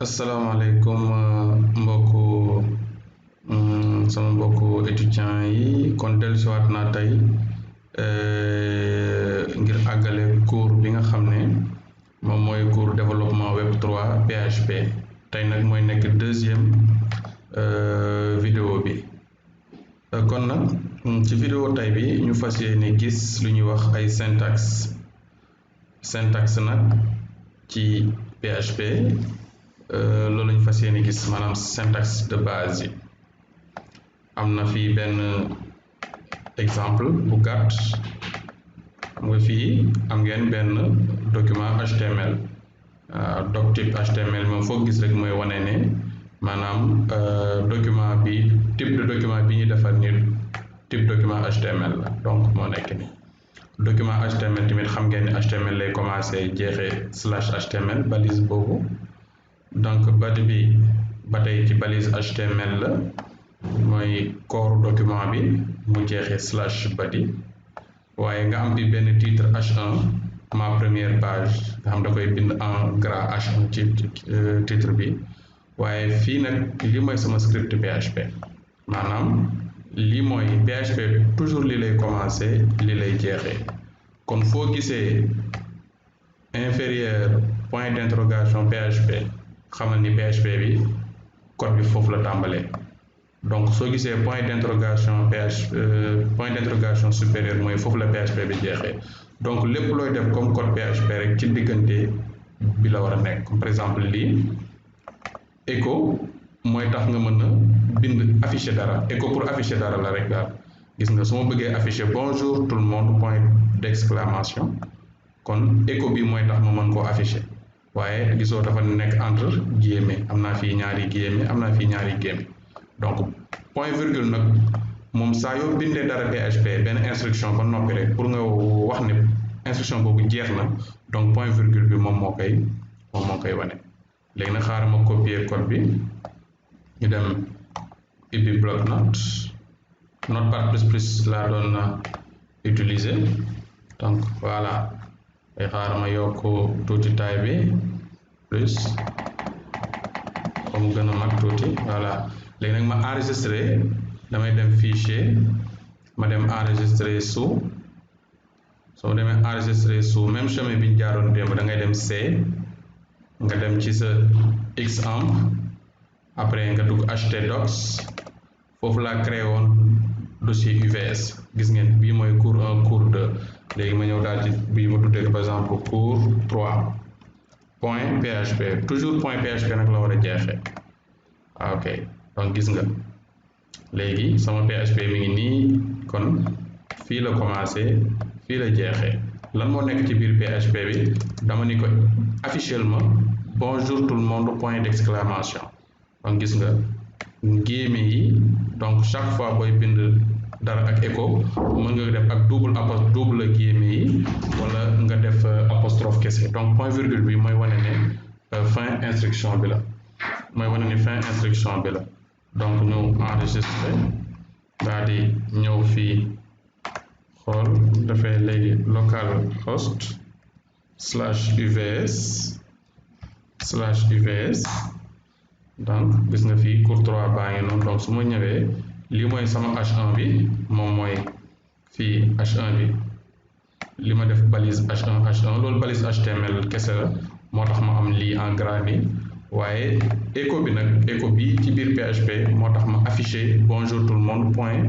asalaamaaleykum mbokku sama mbokku étudiants yi kon dellusiwaat naa tey ngir àggale cours bi nga xam ne moom mooy cours développement web 3 PHP tey nag mooy nekk deuxième vidéo bi kon nag ci vidéo tey bi ñu fas yéene gis lu ñuy wax ay syntaxe nag ci PHP loolu lañu fas yéene gis maanaam syntaxe de base yi am na fii benn exemple bu gàtt xam nga fii am ngeen benn document HTML doc type HTML moom foo gis rek mooy wane ne maanaam document bi type de document bi ñuy defar ni type document HTML la donc moo nekk ni document HTML tamit xam ngeen ne HTML lay commencé jeexee /HTML balise boobu donc body bi ba tey ci balise HTML la mooy corps document bi mu jeexee /body waaye nga am bi benn titre H1 ma première page nga xam da koy bind en gras H1 ci titre bi waaye fii nag li mooy sama script PHP maanaam lii mooy PHP toujours li lay commencé li lay jeexee kon foo gisee inférieur point d'interrogation PHP xamal ni PHP bi code bi foofu la tàmbalee donc soo gisee point d'interrogation supérieur mooy foofu la PHP bi jeexee donc lépp looy def comme code PHP rek ci diggante bi la war a nekk comme par exemple lii echo mooy tax nga mën a bind afficher dara echo pour afficher dara la rek daal gis nga su ma bëggee afficher bonjour tout le monde point d'exclamation kon echo bi mooy tax ma mën koo afficher waaye gisoo dafa nekk entre guillemets am naa fii ñaari guillemets am naa fii ñaari guillemets donc point virgule nag moom saa yoo bindee dara PHP benn instruction ba noppi rek pour nga wax ne instruction boobu jeex na donc point virgule bi moom moo koy wane léegi nag xaaral ma copier code bi ñu dem ubbi bloc note Notepad++ laa doon utiliser donc voilà ay xaaral ma yokk tuuti taille bi plus comme gën a mag tuuti voilà léegi nag ma enregistré damay dem fichier ma dem enregistré sous soo demee enregistré sous même chemin bi ñu jaaroon démb da ngay dem C nga dem ci sa xampp après nga dugg htdocs foofu laa créé woon dossier UVS gis ngeen bii mooy cours 1 cours 2 léegi ma ñëw daal ci bii ma tuddee par exemple cours 3 point PHP toujours point PHP nag la war a jeexee ok donc gis nga léegi sama PHP mi ngi nii kon fii la commencé fii la jeexee lan moo nekk ci biir PHP bi dama ni ko officiellement bonjour tout le monde point d'exclamation donc gis nga guillemets yi donc chaque fois booy bind dara ak echo mën nga def ak double guillemets yi wala nga def apostrophe kese donc point virgule bi mooy wane ne fin instruction bi la mooy wane ne fin instruction bi la donc ñu enregistré daal di ñëw fii xool dafay léegi localhost /UVS donc gis nga fii cours 3 baa ngi noonu donc su ma ñëwee lii mooy sama H1 bi moom mooy fii H1 bi li ma def balise H1 loolu balise HTML kese la moo tax ma am lii en gras bi waaye echo bi nag echo bi ci biir PHP moo tax ma affiché bonjour tout le monde point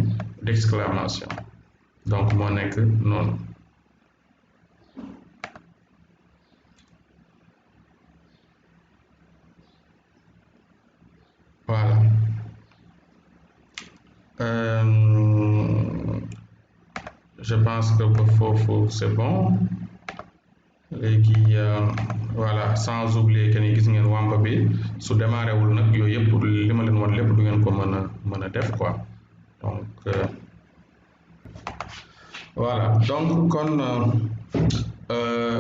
d'exclamation donc moo nekk noonu voilà je pense que ba foofu c'est bon léegi voilà sans oublier que ni gis ngeen wàmp bi su démarré wul nag yooyu yëpp li ma leen wan lépp du ngeen ko mën a def quoi donc voilà donc kon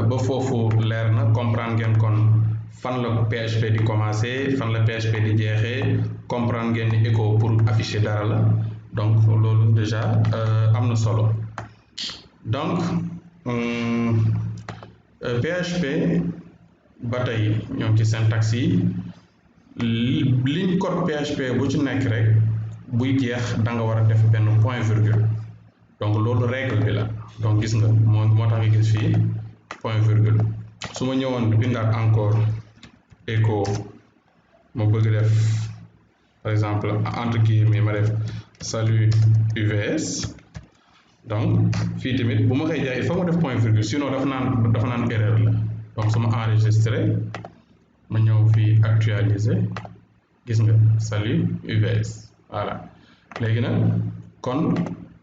ba foofu leer na comprendre ngeen kon fan la PHP di commencé fan la PHP di jeexee comprendre ngeen ni echo pour afficher dara la donc loolu déjà am na solo donc PHP ba tey ñoo ngi ci syntaxe yi ligne code PHP bu ci nekk rek buy jeex da nga war a def benn point virgule donc loolu règle bi la donc gis nga moo tax nga gis fii point virgule su ma ñëwoon bindaat encore echo ma bëgg def par exemple entre guillemets ma def salut UVS donc fii tamit bu ma koy jaay il faut ma def point virgule sinon dafa naan erreur la donc su ma enregistré ma ñëw fii actualiser gis nga salut UVS voilà léegi nag kon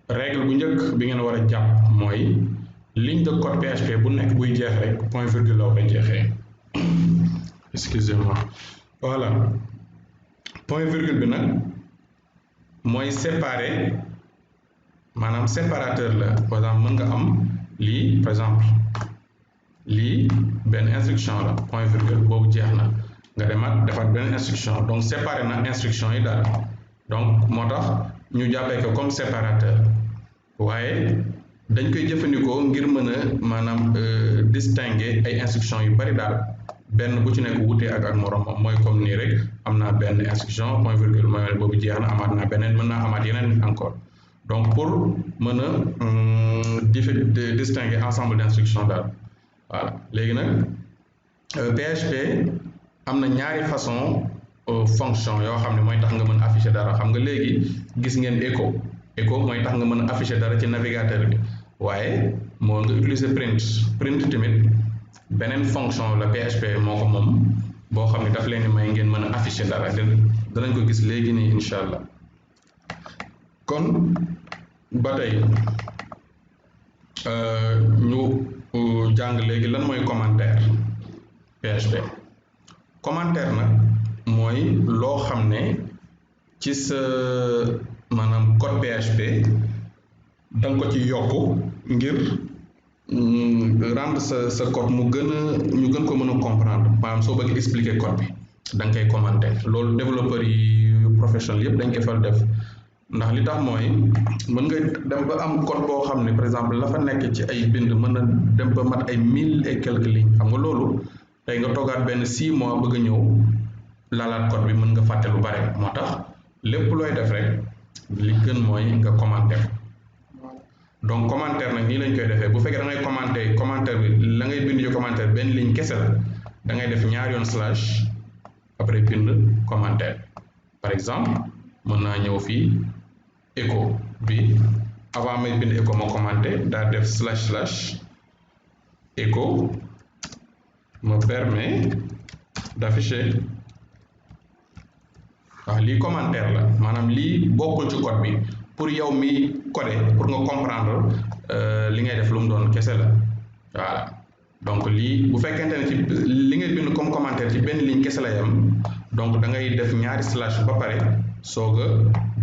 règle bu njëkk bi ngeen war a jàpp mooy ligne de code PHP bu nekk buy jeex rek point virgule la koy jeexee excusez-moi voilà point virgule bi nag mooy séparer maanaam séparateur la par exemple mën nga am lii par exemple lii benn instruction la point virgule boobu jeex na nga demaat defaat benn instruction donc séparer na instruction yi daal donc moo tax ñu jàppee ko comme séparateur waaye dañ koy jëfandikoo ngir mën a maanaam distinguer ay instruction yu bari daal benn bu ci nekk wutee ak moroomam mooy comme nii rek am naa benn instruction point virgule mooy boobu jeex na amaat naa beneen mën naa amaat yeneen encore donc pour mën a distinguer ensemble d'instructions daal voilà léegi nag PHP am na ñaari façon fonction yoo xam ne mooy tax nga mën a afficher dara xam nga léegi gis ngeen echo mooy tax nga mën a afficher dara ci navigateur bi waaye moo nga utiliser print tamit beneen fonction la PHP moo ko moom boo xam ne daf leen di may ngeen mën a afficher dara danañ ko gis léegi nii incha allah kon ba tey ñu jàng léegi lan mooy commentaire PHP commentaire nag mooy loo xam ne ci sa maanaam code PHP da nga ko ci yokk ngir rendre sa code mu gën a ñu gën ko mën a comprendre maanaam soo bëgg expliquer code bi da nga koy commenter loolu développeurs yi professionnels yëpp dañ koy fal def ndax li tax mooy mën nga dem ba am code boo xam ne par exemple la fa nekk ci ay bind mën na dem ba mat ay 1000 et quelques lignes xam nga loolu tey nga toogaat benn 6 mois bëgg a ñëw laalaat code bi mën nga fàtte lu bare moo tax lépp looy def rek li gën mooy nga commenter donc commentaire nag nii lañ koy defee bu fekkee da ngay commentaire bi la ngay bind ci commentaire benn ligne kese la da ngay def ñaari yoon slash après bind commentaire par exemple mën naa ñëw fii echo bi avant may bind echo ma commenté daa def slash echo me permet d'afficher waaw lii commentaire la maanaam lii bokkul ci code bi pour yow mi codé pour nga comprendre li ngay def lu mu doon kese la voilà donc lii bu fekkente ne ci li ngay bind comme commentaire ci benn ligne kese la yam donc da ngay def ñaari slash ba pare soog a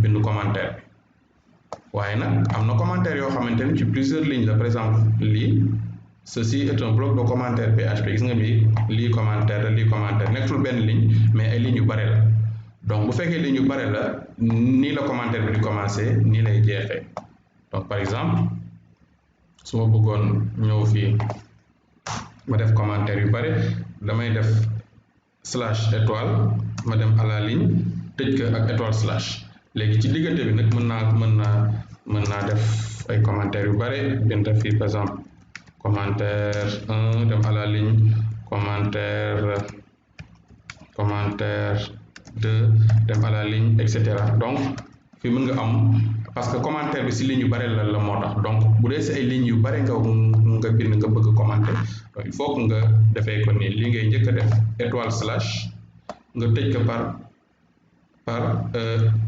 bind commentaire bi waaye nag am na commentaire yoo xamante ne ci plusieurs lignes la par exemple lii ceci est un bloc de commentaire PHP gis nga bi lii commentaire la lii commentaire nekkul benn ligne mais ay lignes yu bare la donc bu fekkee lignes yu bare la nii la commentaire bi di commencer nii lay jeexee donc par exemple su ma bëggoon ñëw fii ma def commentaire yu bare damay def slash étoile ma dem à la ligne tëj ko ak étoile slash léegi ci diggante bi nag mën naa def ay commentaires yu bare bind fii par exemple commentaire 1 dem à la ligne commentaire 2 dem à la ligne etc. donc fii mën nga am parce que commentaire bi si ligne yu bare la moo tax donc bu dee si ay lignes yu bare nga bind nga bëgg commenter donc il faut que nga defee ko nii li ngay njëkk a def étoile slash nga tëj ko par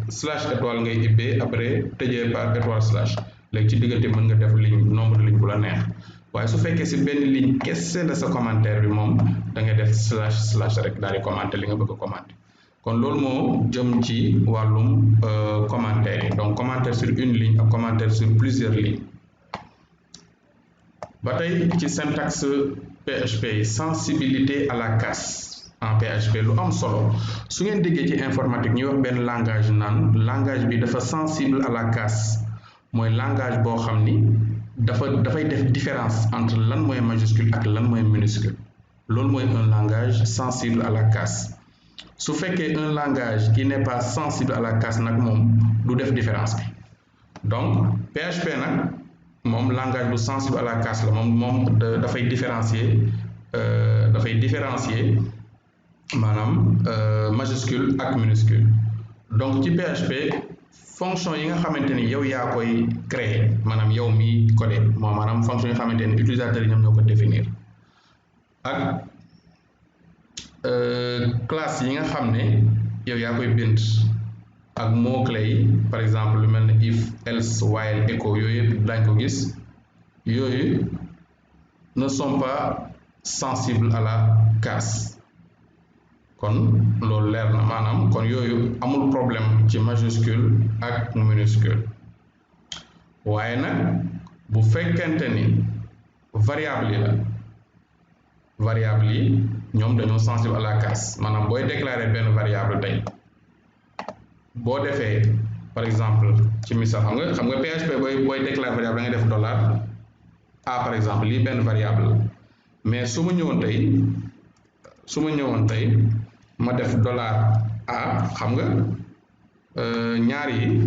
slash étoile ngay ibbee après tëjee par étoile slash léegi ci diggante mën nga def ligne nombre de ligne bu la neex waaye su fekkee si benn ligne kese la sa commentaire bi moom da ngay def slash rek daal di commenter li nga bëgg a commenter kon loolu moo jëm ci wàllum commentaire yi donc commentaire sur une ligne ak commentaire sur plusieurs lignes ba tey ci syntaxe PHP sensibilité à la casse en PHP lu am solo su ngeen déggee ci informatique ñuy wax benn langage naan langage bi dafa sensible à la casse mooy langage boo xam ni dafay def différence entre lan mooy majuscule ak lan mooy minuscule loolu mooy un langage sensible à la casse su fekkee un langage qui n'est pas sensible à la casse nag moom du def différence bi donc PHP nag moom langage bu sensible à la casse la moom dafay différencier maanaam majuscule ak minuscule donc ci PHP fonction yi nga xamante ni yow yaa koy créer maanaam yow mi codé moom maanaam fonction yi nga xamante ni utilisateur yi ñoom ñoo ko définir ak classe yi nga xam ne yow yaa koy bind ak mot clé yi par exemple lu mel ne if else while echo yooyu yëpp daañ ko gis yooyu ne sont pas sensibles à la casse kon loolu leer na maanaam kon yooyu amul problème ci majuscule ak minuscule waaye nag bu fekkente ni variable yi ñoom dañoo sensible à la casse maanaam booy déclarer benn variable tey boo defee par exemple ci misaal xam nga PHP booy déclarer variable da ngay def $a par exemple lii benn variable la mais su ma ñëwoon tey ma def $a xam nga ñaar yi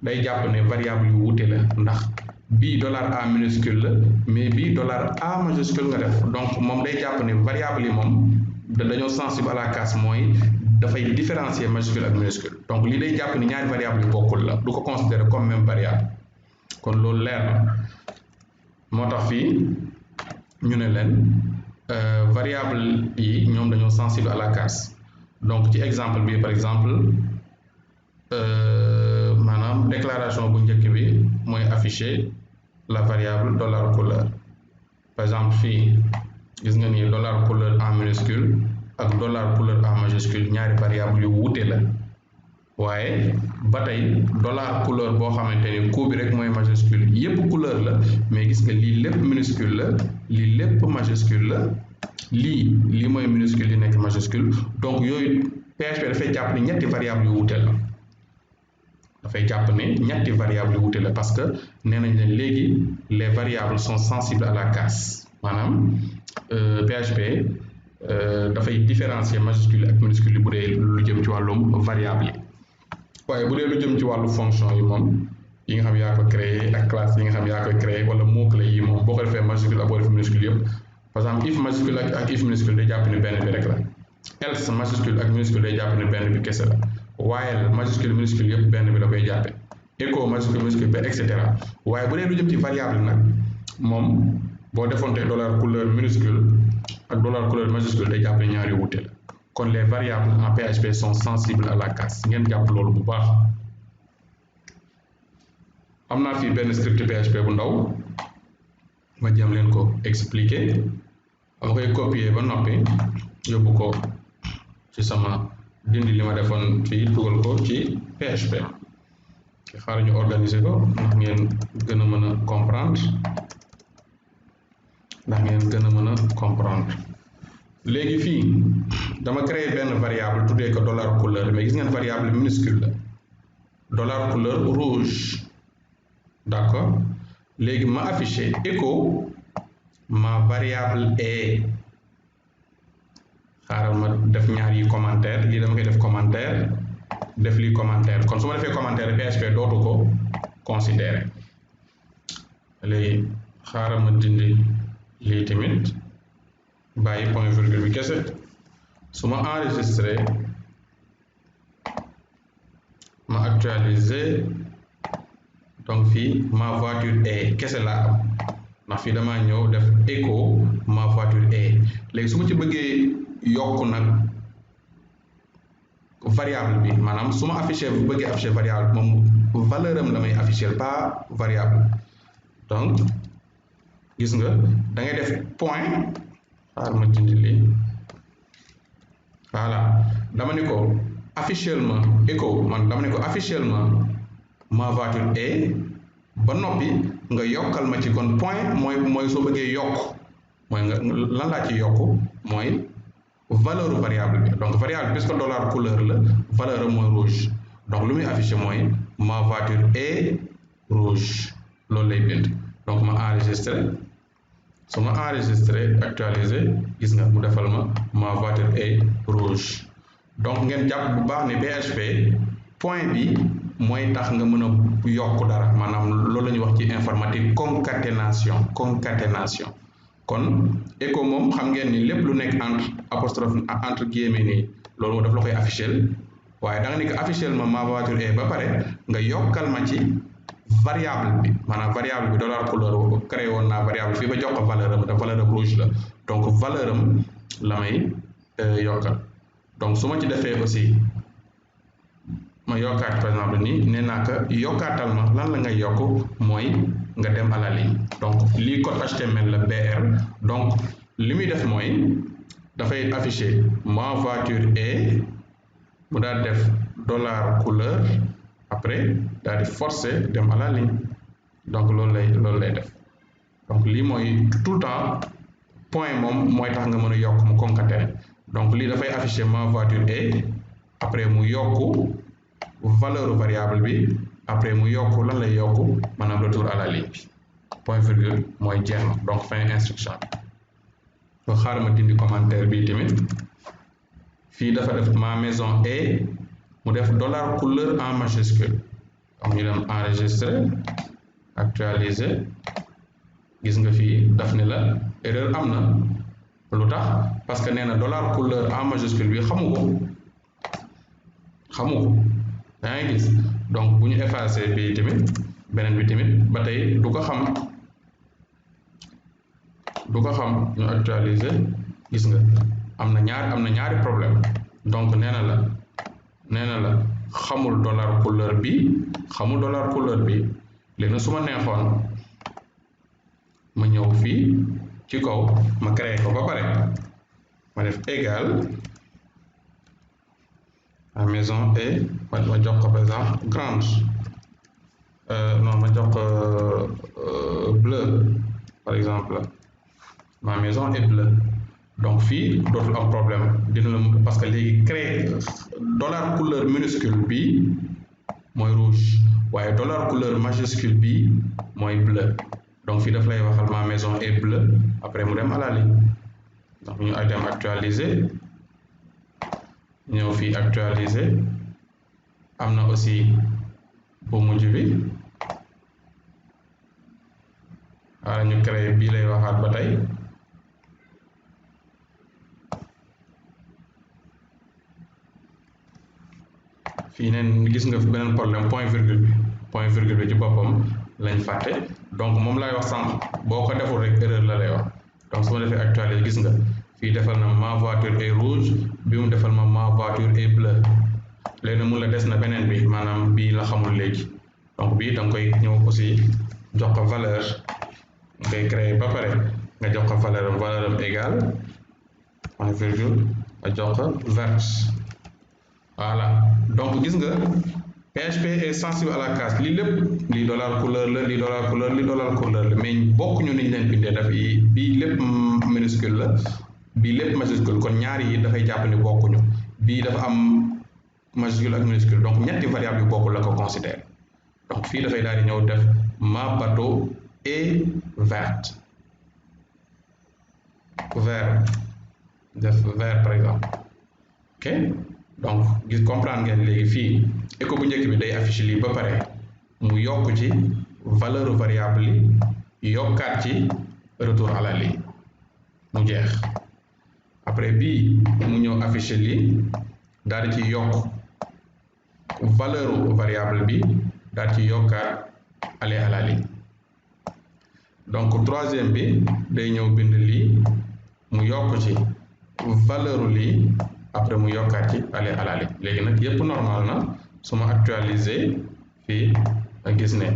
day jàpp ne variable yu wuute la ndax bii $a minuscule la mais bii $a majuscule nga def donc moom day jàpp ne variable yi moom dañoo sensible à la casse mooy dafay différencier majuscule ak minuscule donc lii day jàpp ni ñaari variable yu bokkul la du ko considérer comme même variable kon loolu leer na moo tax fii ñu ne leen variable yi ñoom dañoo sensible à la casse donc ci exemple bi par exemple maanaam déclaration bu njëkk bi mooy afficher la variable $couleur par exemple fii gis nga ni $couleur en minuscule ak $couleur en majuscule ñaari variable yu wuute la waaye ba tey $couleur boo xamante ni coup bi rek mooy majuscule yépp couleur la mais gis nga lii lépp minuscule la lii lépp majuscule la lii mooy minuscule li nekk majuscule donc yooyu PHP dafay jàpp ni ñetti variable yu wuute la parce que nee nañ leen léegi les variables sont sensibles à la casse maanaam PHP dafay différencier majuscule ak minuscule yi bu dee lu jëm ci wàllum variable yi waaye bu dee lu jëm ci wàllu fonction yi moom yi nga xam yaa ko créé ak classe yi nga xam yaa koy créé wala mot clé yi moom boo ko defee majuscule ak boo defee minuscule yëpp par exemple if majuscule ak if minuscule day jàpp ne benn bi rek la else majuscule ak minuscule day jàpp ne benn bi kese la while majuscule minuscule yëpp benn bi la koy jàppe echo majuscule minuscule ba et cetera waaye bu dee lu jëm ci variable nag moom boo defoon tey $couleur minuscule ak $couleur majuscule day jàpp ne ñaari wuute la kon les variables en PHP sont sensibles à la casse ngeen jàpp loolu bu baax am naa fii benn script PHP bu ndaw ma jëm leen ko expliquer ma koy copier ba noppi yóbbu ko ci sama dindi li ma defoon fii dugal ko ci PHP xaaral ñu organiser ko ndax ngeen gën a mën a comprendre léegi fii dama créer benn variable tuddee ko $couleur mais gis ngeen variable minuscule la $couleur rouge d'accord léegi ma affiché echo ma variable est xaaral ma def ñaar yi commentaire lii dama koy def commentaire def lii commentaire kon su ma defee commentaire PHP dootu ko considérer léegi xaaral ma dindi lii tamit bàyyi point virgule bi kese su ma enregistré ma actualiser donc fii ma voiture est kese laa am ndax fii damaa ñëw def echo ma voiture est léegi su ma ci bëggee yokk nag variable bi maanaam su ma bëggee afficher variable moom valeur am la may afficher pas variable donc gis nga da ngay def point xaar ma dindi lii voilà dama ne ko officiellement echo man dama ne ko officiellement ma voiture est ba noppi nga yokkal ma ci kon point mooy soo bëggee yokk mooy nga lan laa ci yokk mooy valeur variable bi donc variable puisque $couleur la valeur mooy rouge donc lu muy affiché mooy ma voiture est rouge loolu lay bind donc ma enregistré su ma enregistré actualiser gis nga mu defal ma voiture est rouge. donc ngeen jàpp bu baax ne PHP point bi mooy tax nga mën a yokk dara maanaam loolu la ñuy wax ci informatique concaténation kon écho moom xam ngeen ni lépp lu nekk entre guillemets nii loolu daf la koy afficher waaye da nga ni ko afficher ma voiture est ba pare nga yokkal ma ci variable bi maanaam variable bi dollar couleur créé woon naa variable fii ba jox ko valeur am te valeur am rouge la donc valeur am la may yokkal. donc su ma ci defee aussi ma yokkaat par exemple nii nee naa ko yokkaatal ma lan la ngay yokk mooy nga dem à la ligne donc lii code HTML la BR donc li muy def mooy dafay afficher ma voiture est mu daal def dollar couleur après daal di forcer dem à la ligne donc loolu lay def donc lii mooy tout le temps point moom mooy tax nga mën a yokk mu concaténer donc lii dafay afficher ma voiture est après mu yokk valeur variable bi après mu yokk lan lay yokk maanaam retour à la ligne bi point virgule mooy jeex na donc fin instruction bi xaaral ma dindi commentaire bi tamit fii dafa def ma maison est mu def dollar couleur en majuscule donc ñu dem enregistrer actualiser gis nga fii daf ne la erreur am na lu tax parce que nee na dollar couleur en majuscule bi xamu ko yaa ngi gis donc bu ñu effacer bii tamit beneen bi tamit ba tey du ko xam ñu actualiser gis nga am na ñaari problème donc nee na la xamul dollar couleur bi léegi nag su ma neexoon ma ñëw fii ci kaw ma créé ko ba pare ma def égal la maison est ma jox ko par exemple grande non ma jox ko bleu par exemple ma maison est bleue donc fii dootul am problème dina la parce que léegi créé dollar couleur minuscule bi mooy rouge waaye dollar couleur majuscule bi mooy bleu donc fii daf lay waxal ma maison est bleue après mu dem à la ligne donc ñu dem actualiser ñëw fii actualiser am na aussi bu mujj bi wala ñu créé bii lay waxaat ba tey fii neen gis nga beneen problème point virgule bi ci boppam lañ fàtte donc moom lay wax sànq boo ko deful rek erreur la lay wax donc su ma defee actualiser gis nga fii defal na ma voiture est rouge bi mu defal ma voiture est bleue léegi mun la des na beneen bi maanaam bii la xamul léegi donc bii da nga koy ñëw aussi jox ko valeur nga koy créer ba pare nga jox ko valeur am égale point virgule nga jox ko verte voilà donc gis nga PHP est sensible à la casse lii lépp lii dollar couleur la lii dollar couleur la mais bokkuñu niñ leen bindee daf yi bii lépp minuscule la bii lépp majuscule kon ñaari yi dafay jàpp ni bokkuñu bii dafa am majuscule ak minuscule donc ñetti variable yu bokkul la ko considère donc fii dafay daal di ñëw def ma bateau est vert par exemple ok donc gis comprendre ngeen léegi fii écho bu njëkk bi day affiché lii ba pare mu yokk ci valeur variable yi yokkaat ci retour à la ligne mu jeex après bii mu ñëw affiché lii daal di ci yokk valeur variable bi daal di ci yokkaat aller à la ligne donc troisième bi day ñëw bind lii mu yokk ci valeur lii après mu yokkaat ci aller à la ligne léegi nag yépp normal na su ma actualiser fii nga gis ne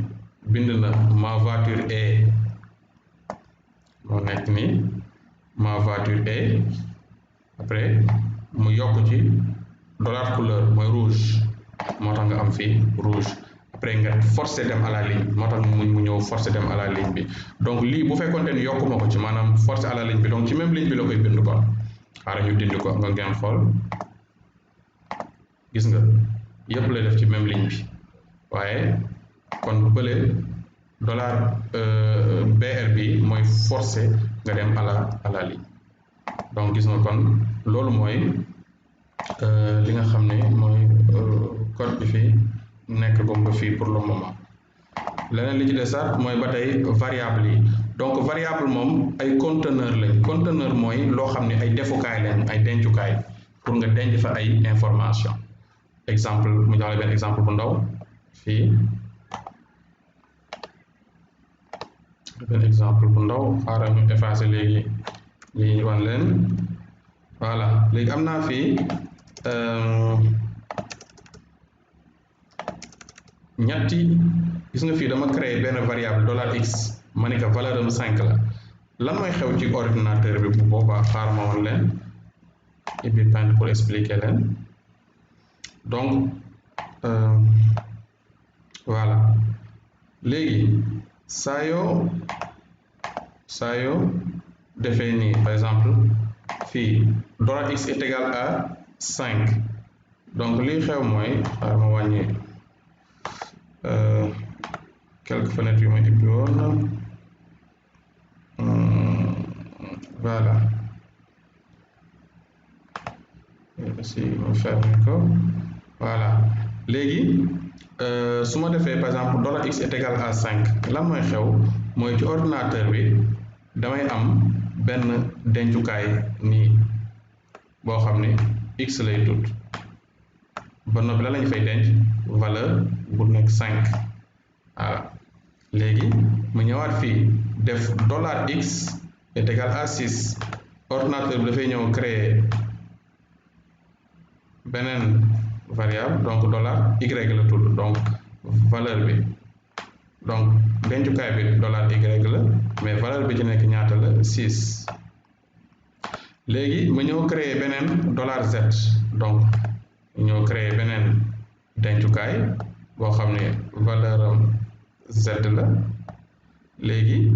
bind na ma voiture est moo nekk nii ma voiture est après mu yokk ci dollar couleur mooy rouge moo tax nga am fii rouge après nga forcer dem à la ligne moo tax mu ñëw forcer dem à la ligne bi donc lii bu fekkoonte ni yokkuma ko ci maanaam forcer à la ligne bi donc ci même ligne bi la koy bind kon xaaral ñu dindi ko nga ngeen xool gis nga yëpp lay def ci même ligne bi waaye kon bële dollar BR bi mooy forcer nga dem à la ligne. Donc gis nga kon loolu mooy li nga xam ne mooy code bi fi nekk comme ba fii pour le moment. leneen li ci desaat mooy ba tey variable yi donc variable moom ay conteneur lañ. Conteneur mooy loo xam ne ay defukaay lañ, ay dencukaay pour nga denc fa ay information. Exemple mu jox la benn exemple bu ndaw fii, benn exemple bu ndaw xaaral ñu effacer léegi lii wan leen. Voilà, léegi am naa fii ñetti, gis nga fii dama créer benn variable $x ma ne ko valeur am 5 la. lan mooy xew ci ordinateur bi bu boobaa xaar ma woon leen ibbi Paint pour expliquer leen. Donc voilà, léegi saa yoo defee nii par exemple fii $x est égal à 5, donc lii xew mooy xaar ma wàññi quelques fenêtres yu ma ubbi woon. Voilà, si ma ferme ko. Voilà, léegi su ma defee par exemple $x est égal à 5, lan mooy xew mooy ci ordinateur bi damay am benn dencukaay nii boo xam ne x lay tudd, ba noppi la lañ fay denc valeur bu nekk 5. Voilà, léegi mu ñëwaat fii def $x est égal à 6, ordinateur bi dafay ñëw créer beneen variable, donc $y la tudd, donc valeur bi, donc dencukaay bi $y la, mais valeur bi ci nekk ñaata la 6. léegi ma ñëw créer beneen $z, donc ñëw créer beneen dencukaay boo xam ne valeur am z la. léegi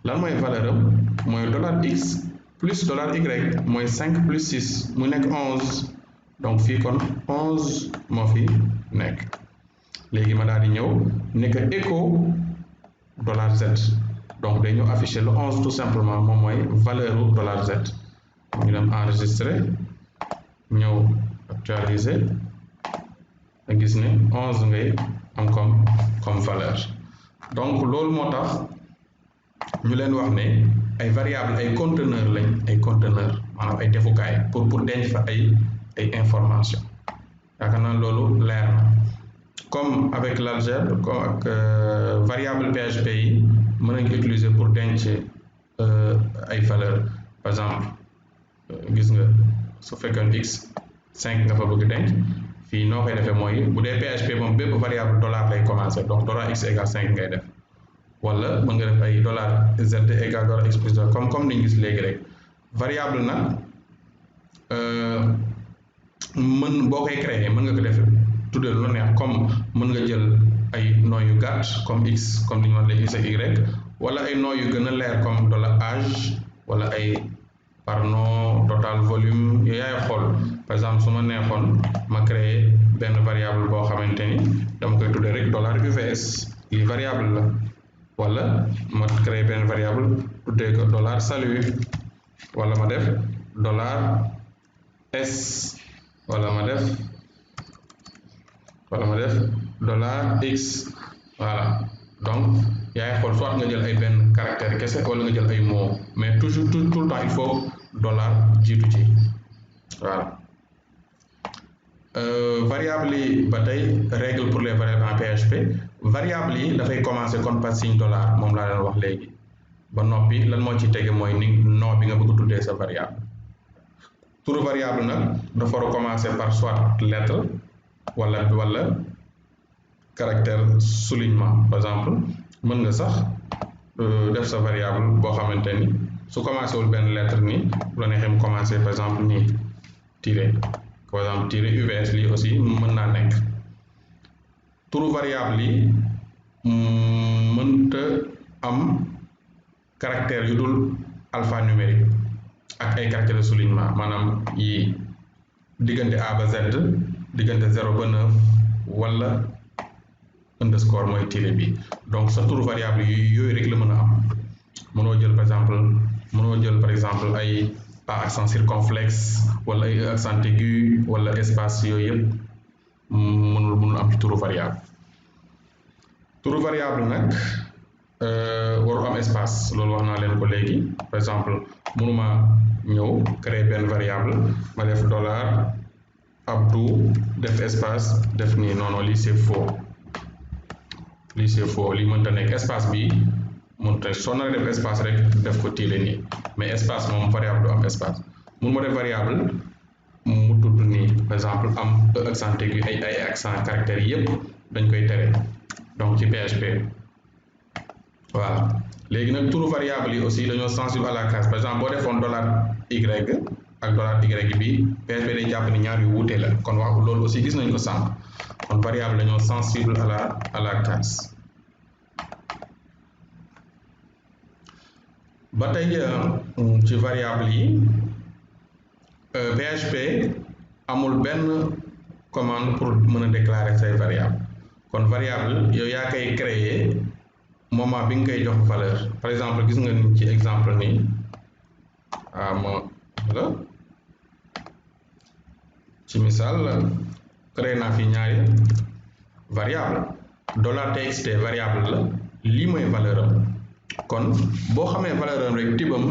lan mooy valeur am mooy $x plus $y mooy 5 plus 6 mu nekk 11, donc fii kon 11 moo fi nekk. léegi ma daal di ñëw nekk écho $z, donc day ñëw afficher le 11 tout simplement, moom mooy valeur u $z. ñu dem enregistrer, ñëw actualiser, nga gis ne 11 ngay am comme valeur. donc loolu moo tax ñu leen wax ne ay variable ay conteneur lañ, ay conteneur maanaam ay defukaay pour denc fa ay information. yaakaar naa loolu leer na. comme avec l'algèbre, comme ak variable PHP yi mën nañ ko utiliser pour denc ay valeur. par exemple gis nga su fekkee x 5 nga fa bëgg denc, fii noo koy defee mooy bu dee PHP moom bépp variable $, lay commencer, donc $x égale 5 ngay def, wala mën nga def ay $z égale $x plus 2 comme niñ gis léegi rek. variable nag boo koy créer mën nga ko def tuddee lu neex, comme mën nga jël ay nom yu gàtt comme x, comme ni ñu wax léegi x ak y, wala ay nom yu gën a leer comme $age, wala ay par nom, total, volume, yooyu yaay xool. par exemple su ma neexoon ma créer benn variable boo xamante ni dama koy tuddee rek $UVS, lii variable la, wala ma créer benn variable tuddee ko $salut, wala ma def $S, wala ma def $x. voilà, donc yaay xool soit nga jël ay benn caractère kese wala nga jël ay mots, mais toujours tout le temps il faut $ jiitu ci. voilà, variable yi ba tey règle pour les variables en PHP. variable yi dafay commencer kon par signe $, moom laa leen wax léegi. ba noppi lan moo ci tege mooy ni nom bi nga bëgg tuddee sa variable. turu variable nag dafa war a commencer par soit lettre wala caractère soulignement. par exemple mën nga sax def sa variable boo xamante ni su commencé wul benn lettre nii, bu la neexee mu commencé par exemple nii tiret, par exemple tiret UVS, lii aussi mën naa nekk. turu variable yi mënta am caractère yu dul alphanumérique ak ay caractère de soulignement, maanaam yi diggante A ba Z, diggante 0 ba 9, wala underscore mooy tiret bi. donc sa turu variable yooyu rek la mën a am. mënoo jël par exemple mënoo jël par exemple ay A accent circonflexe wala ay accent aigu wala espace yooyu yëpp mënul am ci turu variable. Turu variable nag warul am espace loolu wax naa leen ko léegi. Par exemple mënuma ñëw créer benn variable ma def dollar Abdou def espace def nii non lii c'est faux lii mënta nekk espace bi mënta soo nar def espace rek def ko tiile nii mais espace moom variable du am espace. mënuma def variable mu tudd nii par exemple am accent aigu ay accent caractères yépp dañ koy tere donc ci PHP. voilà léegi nag turu variable yi aussi dañoo sensible à la case. Par exemple boo defoon $y ak $y bi PHP day jàpp ni ñaar yu wuute la kon wax loolu aussi gis nañ ko sànq kon variable dañoo sensible à la case. ba tey ci variable yi PHP amul benn commande pour mën a déclarer say variable. kon variable yow yaa koy créer moment bi nga koy jox valeur. par exemple gis nga ni ci exemple nii ci misaal créé naa fi ñaari variable $txt variable la lii mooy valeur am kon boo xamee valeur am rek tibam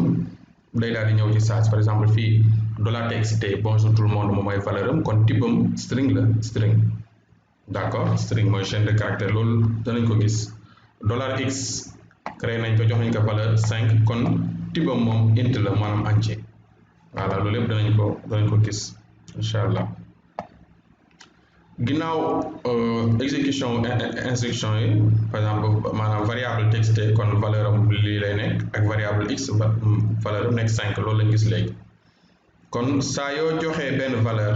day daal di ñëw ci saa si. par exemple fii $txt bonjour tout le monde moom mooy valeur am kon tibam string la string. d'accord string mooy chaîne de caractère loolu danañ ko gis. $x créé nañ ko jox nañ ko valeur 5 kon tibam moom int la maanaam entier. voilà loolu lépp danañ ko gis incha allah. ginnaaw exécution instruction yi par exemple maanaam variable txt kon valeur am lii lay nekk ak variable x valeur am nekk 5 loolu lañ gis léegi. kon saa yoo joxee benn valeur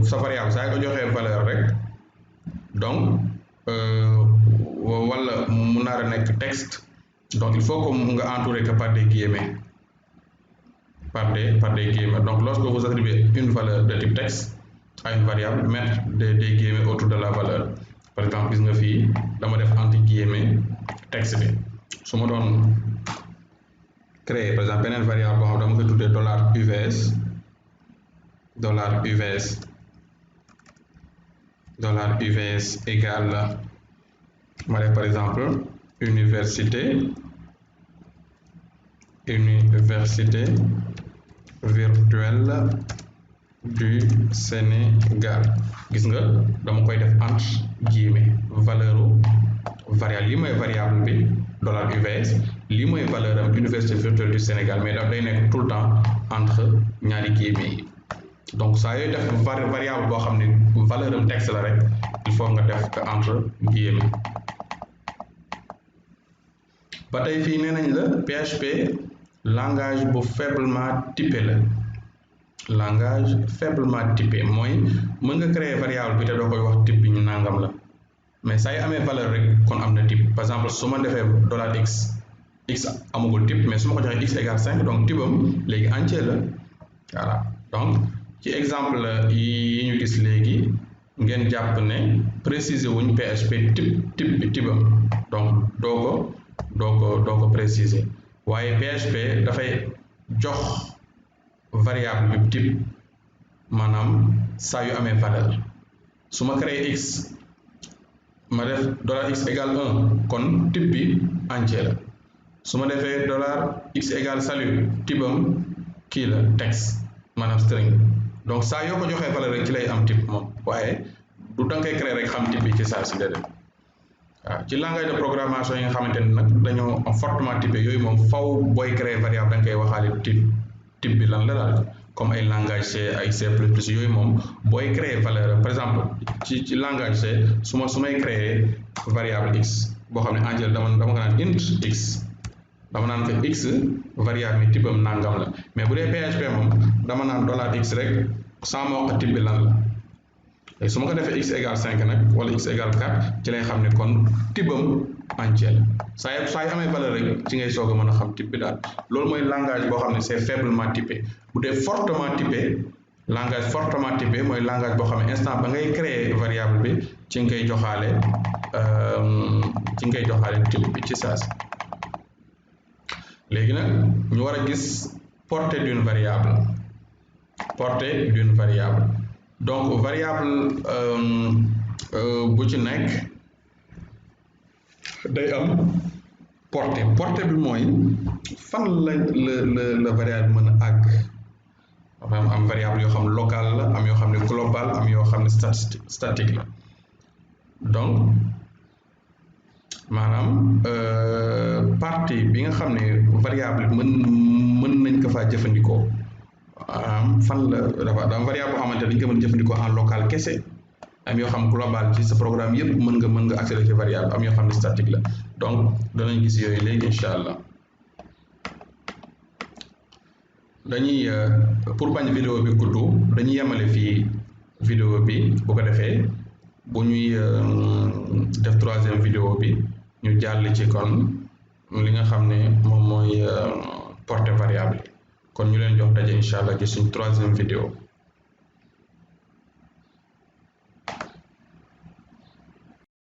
sa variable saa yoo joxee valeur rek donc wala mu nar a nekk texte donc il faut que nga entourer que par des guillemets par des guillemets. donc lorsque vous attribuez une valeur de type texte à une variable mettre des guillemets autour de la valeur. par exemple gis nga fii dama def entre guillemets texte bi su ma doon créer par exemple beneen variable boo xam dama koy tuddee $UVS égale ma def par exemple université virtuelle du Sénégal. gis nga dama koy def entre guillemets valeur variable lii mooy variable bi $UVS lii mooy valeur am université virtuelle du Sénégal mais daf day nekk tout le temps entre ñaari guillemets yi. donc saa yooyu def variable boo xam ne valeur am texte la rek il faut nga def ko entre guillemets. ba tey fii nee nañ la PHP langage bu faiblement typé la. langage faiblement typé mooy mën nga créer variable bi te doo koy wax type bi ñu nangam la mais saa yu amee valeur rek kon am na type. par exemple su ma defee $x amagul type mais su ma ko joxee x égale 5 donc type am léegi entier la. voilà donc ci exemple yi ñu gis léegi ngeen jàpp ne préciser wuñ PHP type am donc doo ko préciser waaye PHP dafay jox variable bi type maanaam saa yu amee valeur. su ma créé x ma def $x égale 1 kon type bi entier la. su ma defee $x égale salut type am kii la texte maanaam string. donc saa yoo ko joxee valeur rek ci lay am type moom waaye du danga koy créer rek xam type bi ci saa si déedéet. waaw ci langage de programmation yi nga xamante ne nag dañoo fortement typé yooyu moom faw booy créer variable da nga koy waxaale type bi lan la daal comme ay langage C ay C++ yooyu moom booy créer valeur par exemple ci langage C su may créer variable x boo xam ne entier dama ko naan int x dama naan ko x variable mi type am nangam la mais bu dee PHP moom dama naan $x rek sans ma wax type bi lan la. su ma ko defee x égale 5 nag wala x égale 4 ci lay xam ne kon type am entier saa yu amee valeur rek ci ngay soog a mën a xam type bi daal. loolu mooy langage boo xam ne c'est faiblement typé. bu dee fortement typé langage fortement typé mooy langage boo xam ne instant ba ngay créer variable bi ci nga koy joxaale type bi ci saa si. léegi nag ñu war a gis portée d'une variable donc variable bu ci nekk day am portée bi mooy fan la variable mën a àgg am variable yoo xam local la am yoo xam ne global am yoo xam ne statique la donc maanaam partie bi nga xam ne variable mën nañ ko faa jëfandikoo fan la dafa am variable boo xamante dañ ko mën jëfandikoo en local kese am yoo xam global ci sa programme yëpp mën nga accéder ci variable am yoo xam ne statique la donc danañ gis yooyu léegi incha allah dañuy pour bañ vidéo bi gudd dañuy yemale fii vidéo bi bu ko defee bu ñuy def troisième vidéo bi ñu jàll ci kon li nga xam ne moom mooy portée variable kon ñu leen jox daje incha allah ci suñ troisième vidéo